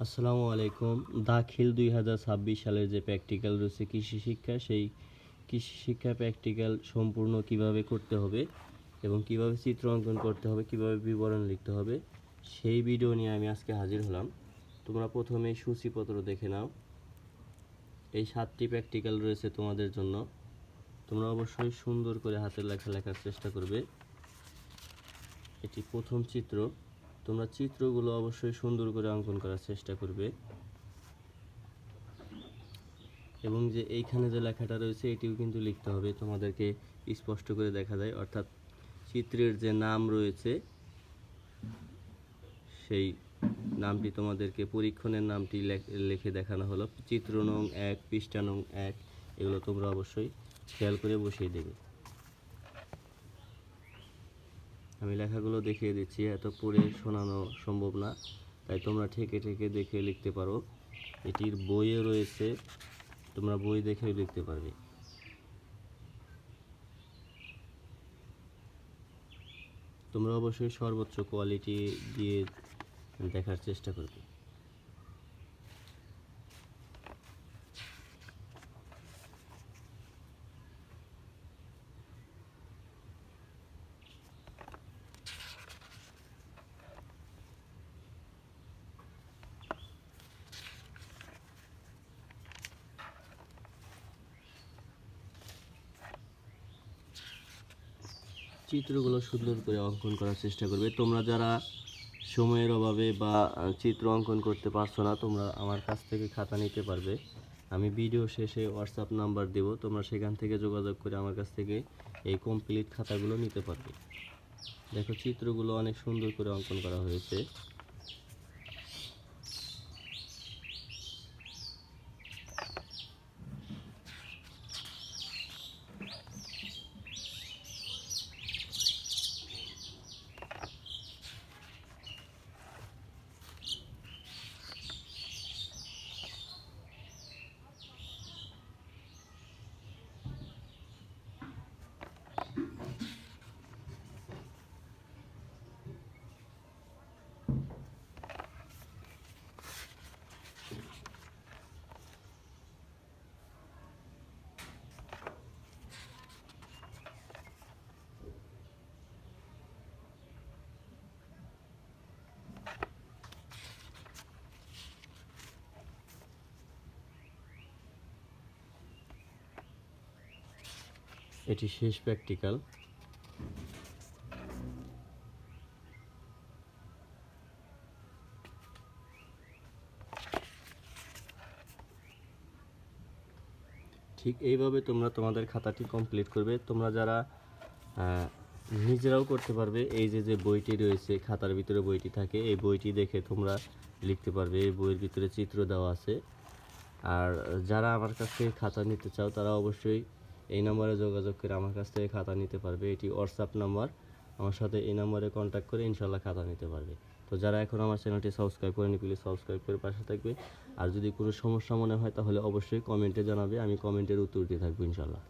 আসসালামু আলাইকুম। দাখিল 2026 সালের যে প্র্যাকটিক্যাল রয়েছে কৃষি শিক্ষা, সেই কৃষি শিক্ষা প্র্যাকটিক্যাল সম্পূর্ণ কিভাবে করতে হবে এবং কিভাবে চিত্র অঙ্কন করতে হবে, কিভাবে বিবরণ লিখতে হবে, সেই ভিডিও নিয়ে আমি আজকে হাজির হলাম। তোমরা প্রথমে সূচিপত্র দেখে নাও। এই 7টি প্র্যাকটিক্যাল রয়েছে তোমাদের জন্য। তোমরা অবশ্যই সুন্দর করে হাতের লেখা লেখার চেষ্টা করবে। এটি প্রথম চিত্র। তোমরা চিত্রগুলো অবশ্যই সুন্দর করে অঙ্কন করার চেষ্টা করবে এবং যে এইখানে যে লেখাটা রয়েছে এটিও কিন্তু লিখতে হবে, তোমাদেরকে স্পষ্ট করে দেখা যায়। অর্থাৎ চিত্রের যে নাম রয়েছে সেই নামটি তোমাদেরকে, পরীক্ষণের নামটি লিখে দেখানো হলো। চিত্র নং 1, পৃষ্ঠা নং 1, এগুলো তোমরা অবশ্যই খেয়াল করে বসিয়ে দেবে। আমি লেখাগুলো দেখিয়ে দিচ্ছি, এত পড়ে শোনানো সম্ভব না, তাই তোমরা ঠেকে ঠেকে দেখে লিখতে পারো। এটির বইয়ে রয়েছে, তোমরা বই দেখেও লিখতে পারবে। তোমরা অবশ্যই সর্বোচ্চ কোয়ালিটি দিয়ে দেখার চেষ্টা করবে। চিত্রগুলো সুন্দর করে অঙ্কন করার চেষ্টা করবে। তোমরা যারা সময়ের অভাবে বা চিত্র অঙ্কন করতে পারছো না, তোমরা আমার কাছ থেকে খাতা নিতে পারবে। আমি ভিডিও শেষে হোয়াটসঅ্যাপ নাম্বার দেব, তোমরা সেখান থেকে যোগাযোগ করে আমার কাছ থেকে এই কমপ্লিট খাতাগুলো নিতে পারবে। দেখো, চিত্রগুলো অনেক সুন্দর করে অঙ্কন করা হয়েছে। এটি শেষ প্র্যাকটিক্যাল। ঠিক এইভাবে তোমরা তোমাদের খাতাটি কমপ্লিট করবে। তোমরা যারা নিজেরাও করতে পারবে, এই যে বইটি রয়েছে, খাতার ভিতরে বইটি থাকে, এই বইটি দেখে তোমরা লিখতে পারবে। এই বইয়ের ভিতরে চিত্র দেওয়া আছে। আর যারা আমার কাছ থেকে খাতা নিতে চাও, তারা অবশ্যই এই নম্বরে যোগাযোগ করে আমার কাছ থেকে খাতা নিতে পারবে। এটি হোয়াটসঅ্যাপ নাম্বার, আমার সাথে এই নম্বরে কন্ট্যাক্ট করে ইনশাল্লাহ খাতা নিতে পারবে। তো যারা এখন আমার চ্যানেলটি সাবস্ক্রাইব করেনি, প্লিজ সাবস্ক্রাইব করে পাশে থাকবে। আর যদি কোনো সমস্যা মনে হয় তাহলে অবশ্যই কমেন্টে জানাবে, আমি কমেন্টের উত্তর দিয়ে থাকবো ইনশাল্লাহ।